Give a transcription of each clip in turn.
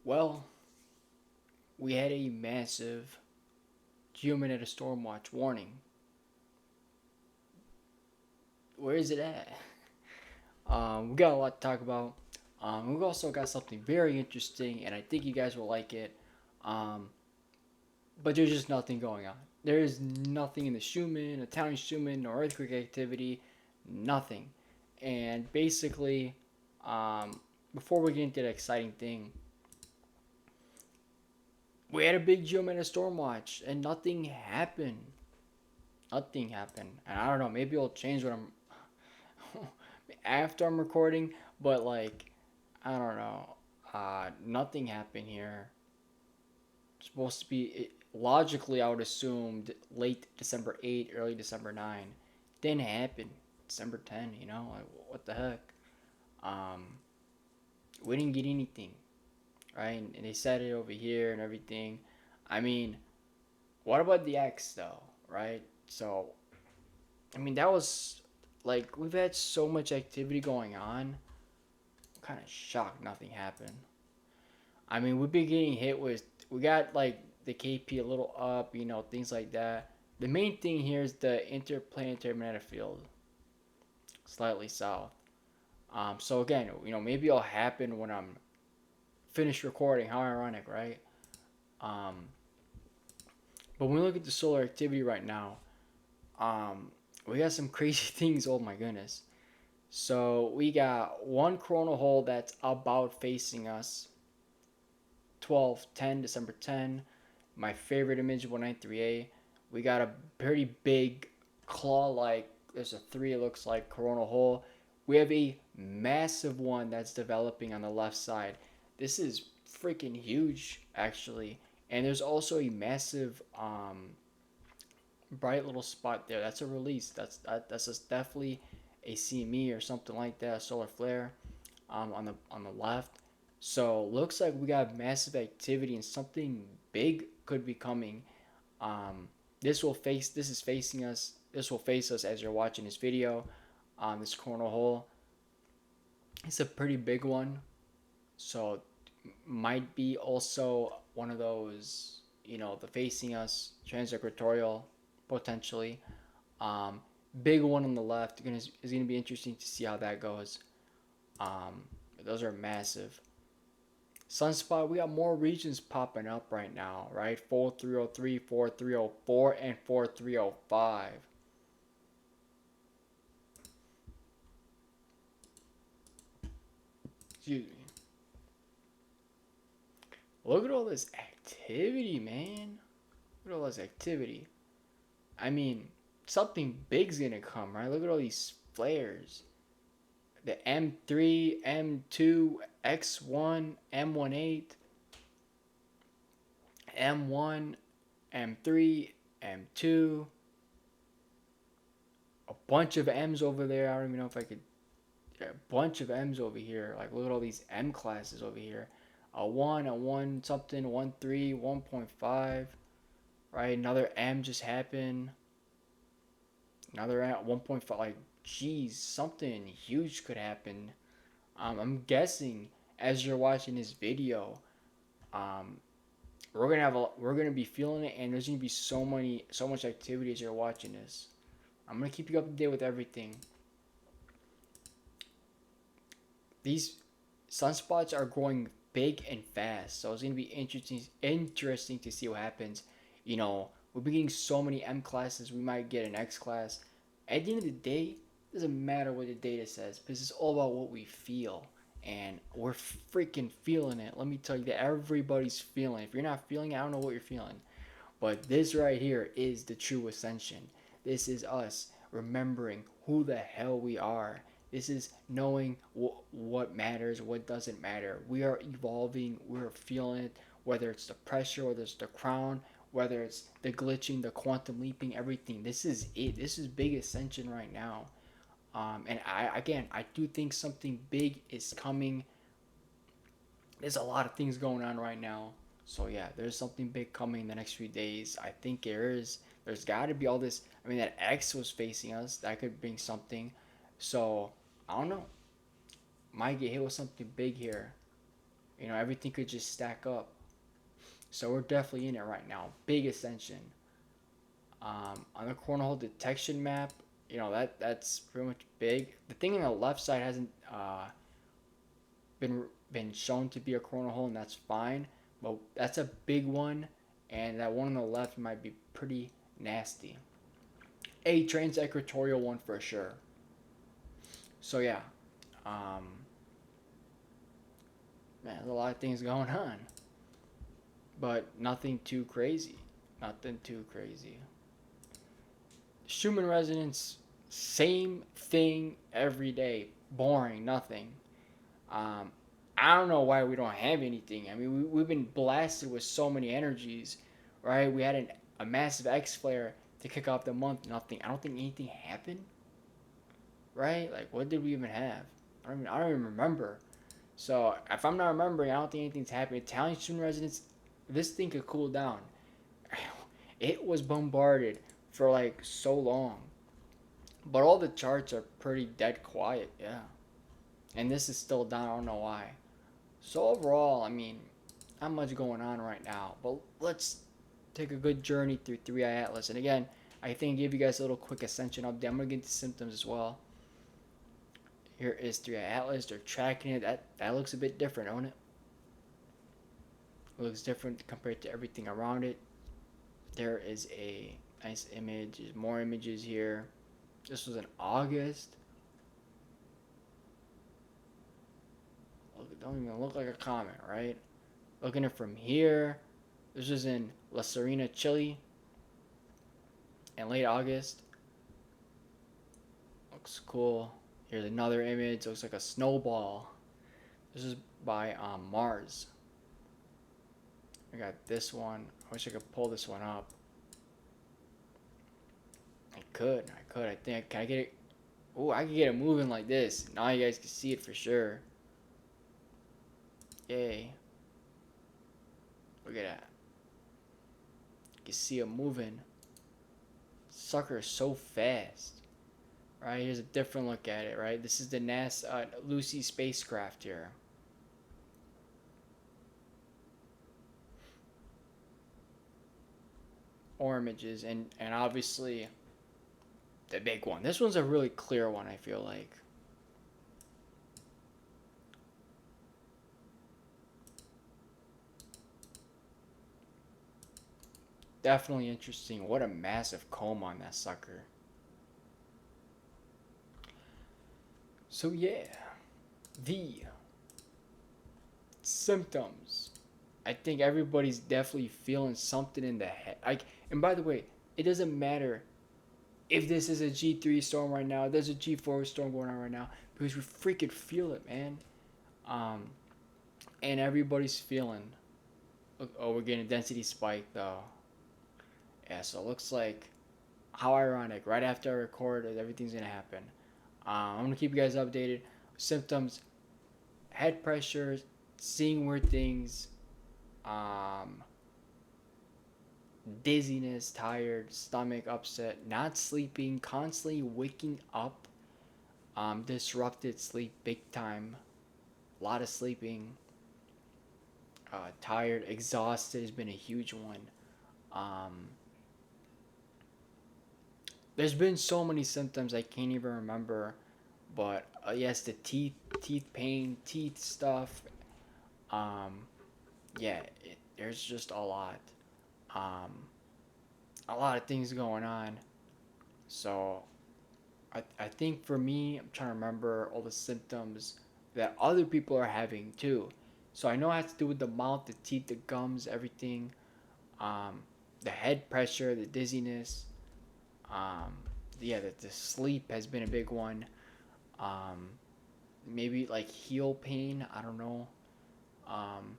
Well, we had a massive geomagnetic storm watch warning. Where is it at? We got a lot to talk about. We've also got something very interesting, and I think you guys will like it. Um, but there's just nothing going on. There is nothing in the Schumann, Italian Schumann, or earthquake activity, nothing. And basically, um, before we get into the exciting thing, we had a big geomagnetic storm watch, and nothing happened. Nothing happened, and I don't know. Maybe it'll change when I'm after I'm recording, but like I don't know. Nothing happened here. It's supposed to be logically, I would assume late December 8, early December 9. Didn't happen. December 10. Like what the heck? Um, we didn't get anything, right? And they said it over here and everything. I mean, what about the X though, right? So I mean that was like we've had so much activity going on. I'm kind of shocked nothing happened. I mean, we've been getting hit with, we got like the KP a little up, things like that. The main thing here is the interplanetary magnetic field, slightly south. So again, maybe it'll happen when I'm finished recording. How ironic, right? Um, but when we look at the solar activity right now, um, we got some crazy things. Oh my goodness. So we got one coronal hole that's about facing us, 12/10, December 10. My favorite image, 193A. We got a pretty big claw-like, there's a 3 it looks like, coronal hole. We have a massive one that's developing on the left side. This is freaking huge, actually. And there's also a massive bright little spot there. That's a release. That's just definitely a CME or something like that, a solar flare on the left. So looks like we got massive activity and something big could be coming. Um, this is facing us. This will face us as you're watching this video. This coronal hole. It's a pretty big one, so might be also one of those the facing us transequatorial potentially. Um, Big one on the left is gonna be interesting to see how that goes. Um, those are massive. Sunspot, we got more regions popping up right now, right? 4303, 4304, and 4305. Excuse me. Look at all this activity, man. Look at all this activity. I mean, something big's gonna come, right? Look at all these flares. The M3, M2, X1, M18, M1, M3, M2, a bunch of M's over there. I don't even know if I could. A bunch of M's over here. Like, look at all these M classes over here. A 1 something, 1 3, 1.5. Right? Another M just happened. Another M, 1.5. Like, geez, something huge could happen. I'm guessing as you're watching this video, um, we're gonna be feeling it, and there's gonna be so much activity as you're watching this. I'm gonna keep you up to date with everything. These sunspots are growing big and fast, so it's gonna be interesting to see what happens. We'll be getting so many M classes, we might get an X class. At the end of the day, it doesn't matter what the data says, because it's all about what we feel. And we're freaking feeling it. Let me tell you that everybody's feeling. If you're not feeling it, I don't know what you're feeling. But this right here is the true ascension. This is us remembering who the hell we are. This is knowing what matters, what doesn't matter. We are evolving, we're feeling it, whether it's the pressure, whether it's the crown, whether it's the glitching, the quantum leaping, everything. This is it. This is big ascension right now. And I do think something big is coming. There's a lot of things going on right now. So yeah, there's something big coming in the next few days. I think there is. There's got to be all this. I mean, that X was facing us. That could bring something. So I don't know. Might get hit with something big here. everything could just stack up. So we're definitely in it right now. Big ascension. On the corner hole detection map, that's pretty much big. The thing on the left side hasn't been shown to be a corner hole, and that's fine. But that's a big one, and that one on the left might be pretty nasty. A trans-equatorial one for sure. So yeah, um, man, there's a lot of things going on, but nothing too crazy. Nothing too crazy. Schumann resonance, same thing every day. Boring, nothing. Um, I don't know why we don't have anything. I mean, we've been blasted with so many energies, right? We had a massive X flare to kick off the month. Nothing. I don't think anything happened, right? Like, what did we even have? I don't even remember. So if I'm not remembering, I don't think anything's happening. Italian student residents, this thing could cool down. It was bombarded for like so long, but all the charts are pretty dead quiet. Yeah, and this is still down. I don't know why. So overall, I mean, not much going on right now. But let's take a good journey through 3i Atlas. And again, I think I gave you guys a little quick Ascension update. I'm gonna get into symptoms as well. Here is 3i Atlas. They're tracking it. That looks a bit different, don't it? It looks different compared to everything around it. There is a nice image. There's more images here. This was in August. It don't even look like a comet, right? Looking at it from here. This was in La Serena, Chile, in late August. Looks cool. Here's another image. Looks like a snowball. This is by Mars. I got this one. I wish I could pull this one up. I could. I think. Can I get it? Oh, I can get it moving like this. Now you guys can see it for sure. Yay. Look at that. You can see it moving. Sucker is so fast. Right, here's a different look at it, right? This is the NASA Lucy spacecraft here. Or images, and obviously the big one. This one's a really clear one, I feel like. Definitely interesting. What a massive comb on that sucker. So yeah, the symptoms. I think everybody's definitely feeling something in the head. And by the way, it doesn't matter if this is a G3 storm right now. There's a G4 storm going on right now because we freaking feel it, man. And everybody's feeling. Oh, we're getting a density spike though. Yeah, so it looks like how ironic. Right after I record, everything's gonna happen. I'm gonna keep you guys updated. Symptoms, head pressure, seeing weird things, dizziness, tired, stomach upset, not sleeping, constantly waking up, disrupted sleep big time, a lot of sleeping, tired, exhausted has been a huge one. There's been so many symptoms I can't even remember, but yes, the teeth pain, teeth stuff. Yeah, there's just a lot of things going on. So, I think for me, I'm trying to remember all the symptoms that other people are having too. So I know it has to do with the mouth, the teeth, the gums, everything. Um, the head pressure, the dizziness. Um, yeah, the sleep has been a big one. Um, maybe like heel pain. I don't know. Um,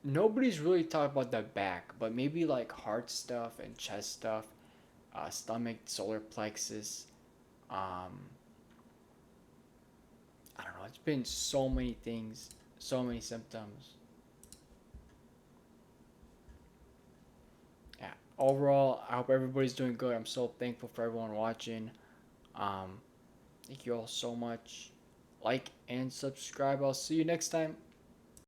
Nobody's really talked about the back, but maybe like heart stuff and chest stuff, stomach, solar plexus. Um, I don't know. It's been so many things, so many symptoms. Yeah. Overall, I hope everybody's doing good. I'm so thankful for everyone watching. Um, Thank you all so much. like and subscribe. I'll see you next time.